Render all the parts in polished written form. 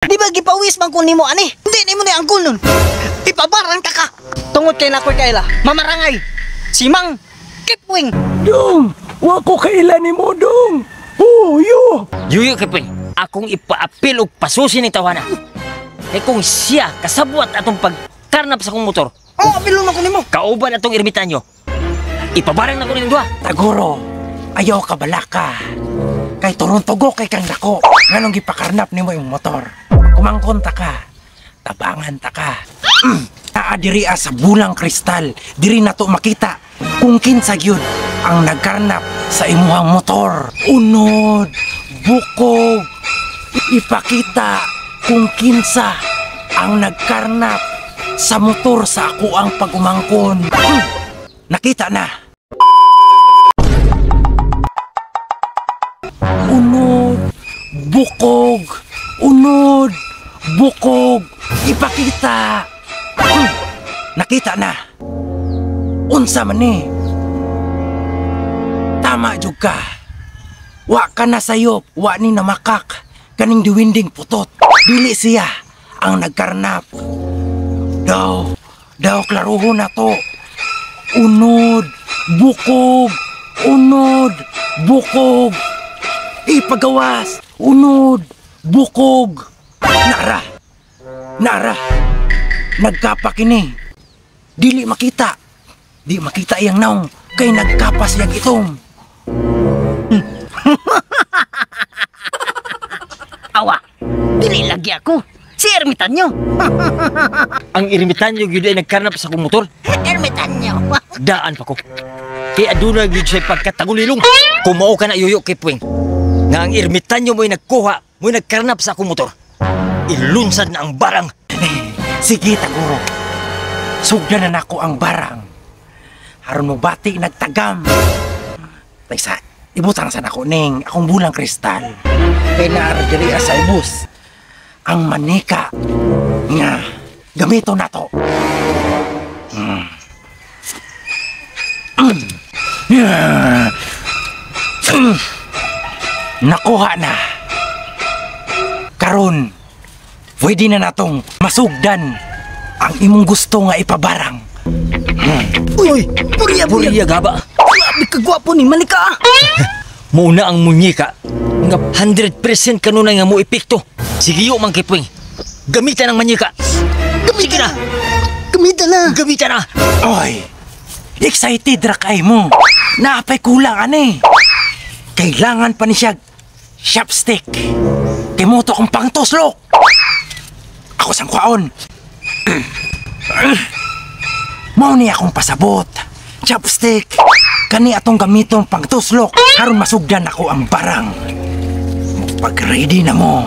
Di ba gipawis man ko nimo ani? Hindi nimo ni angkol nun. Ipabaran ka ka. Tungod kay nakoy kaila. Mamarangay. Simang Kipwing. Dong, wa ko kaila nimo dong. Yo. Yuyo Kipwing, akong ipaapil og pasusi ning tawana. Kay kung siya kasabwat atong pagkarnap sa kong motor. Oh, apilon man ko nimo. Kauban atong ermitanyo. Ipabarang na ko ning duha. Taguro, ayaw ka balaka. Kay turon-tugo kay kang dako. Nganong gipakarnap nimo yung motor. Kumangkon ta ka. Tabangan ta ka. Naa diri sa bulang kristal. Diri na to makita kung kinsa gyud ang nagkarnap sa imuhang motor. Unod, bukog, ipakita kung kinsa ang nagkarnap sa motor sa ako ang pagumangkon. Nakita na. Unod, bukog, unod, bukog, ipakita. Nakita na. Unsa man ni? Tama jud ka. Wa ka na sayop, wa ni namakak. Kaning diwinding putot. Dili siya ang nagkarnap. Daw klaruhon na to. Unod, bukog, unod, bukog. Ipagawas, unod, bukog. Nara. Nagkapak ini. Dili makita. Di makita iyang naong kay nagkapas yang itom. Awa. Dili lagi ako. Si ermitanyo. Ang ermitanyo gyud ay nagkarnap sa kong motor. Ermitanyo. Daan pa ko. Kay aduna gyud sa pagkatagulilong. Kumao ka na Yuyo Kipwing. Nga ang ermitanyo mo'y nagkuha, mo'y nagkarnap sa akong motor. Ilunsad na ang barang. Sige, Taguro. Sugdan na nako ang barang. Haron mo bati nagtagam. Taysa, ibutan sa nako ning akong bulang kristal. Kay naara diri sa ibus. Ang manika nga gamito na to. Nakuha na. Karon, pwede na natong masugdan ang imong gusto nga ipabarang. Uy, puriya. Gaba. Grabe ka gwapo ni Manika. Muna ang munyika. Nga 100% kanunay nga mo epekto. Sige yo mang Kipwing. Gamitan ang manyika. Sige na. Gamitan na. Oy, excited ra kay mo. Napay kulang ani. Kailangan pa ni siya chopstick. Kay mo to kong pangtuslok. Ako sang kwaon. Mao ni akong pasabot. Chopstick. Kani atong gamitong pangtuslok. Haron masugdan ako ang barang. Pag ready na mo.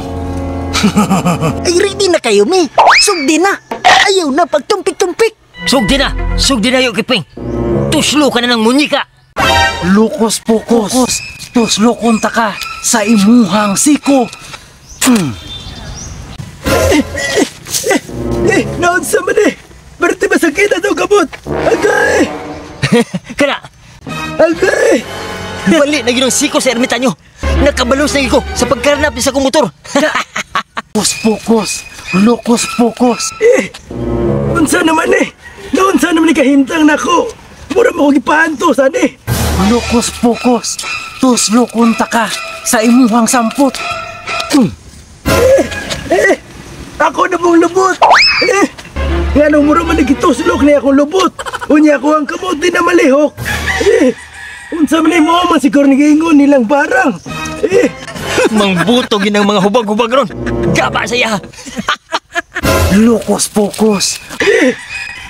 Ay, ready na kayo, mi. Sugdi na. Ayaw na pagtumpik-tumpik. Sugdi na yo Kipwing. Tuslo ka na ng munyika. Lukos pokos. Tuslokon ta ka sa imuhang siko. Naon sa man eh. Berti masakit na ito kabot. Agay. Kana. Agay. Bali na ginong siko sa ermitanyo. Nakabalos na ko sa pagkarnap sa kong motor. Pokos. Lukos pokos. Unsa naman eh. Naunsa naman ni kahimtang nako. Mura mo ko gipahantosan eh. Lukos pokos. Tuslokon ta ka sa imuhang sampot. Ako na mong lubot. Nga nung mura man nagituslok niya akong lubot. Unya ko ang kamuti na malihok. Unsa man mo man siguro nagingon nilang barang. Mangbutog yun ang mga hubag-hubag ron. Gaba saya. Lukos pokos.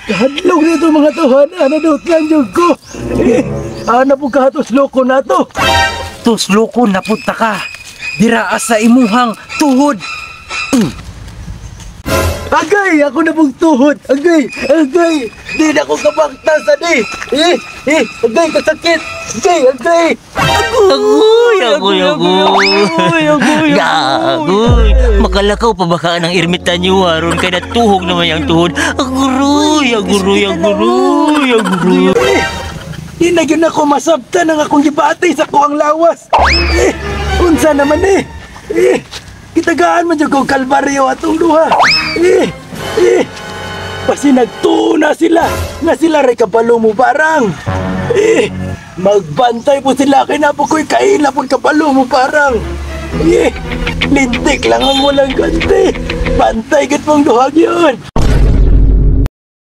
Kahadlog nito mga tuhan. Ano daw tlanjog ko. Ano po kahatusloko na to. Tusloko na punta ka. Diraas sa imuhang tuhod. Agay! Ako na pong tuhod! Agay! Di na ko kabaktasan eh! Agay! Kasakit! Agay! Agoy! Gagoy! Makalakaw pa baka ng ermitanyo haron kay natuhog naman yung tuhod. Aguroy! Di na yun ako masabtan ang akong gibati sa kuang lawas! Unsa naman eh! Kitagaan man jud kong kalbaryo atong duha. Pasi nagtuna sila nga sila ray kabalo mo barang. Magbantay po sila kay napo ko'y kaila po kabalo mo barang. Lintik lang ang walang ganti. Bantay kat mong duhag yun.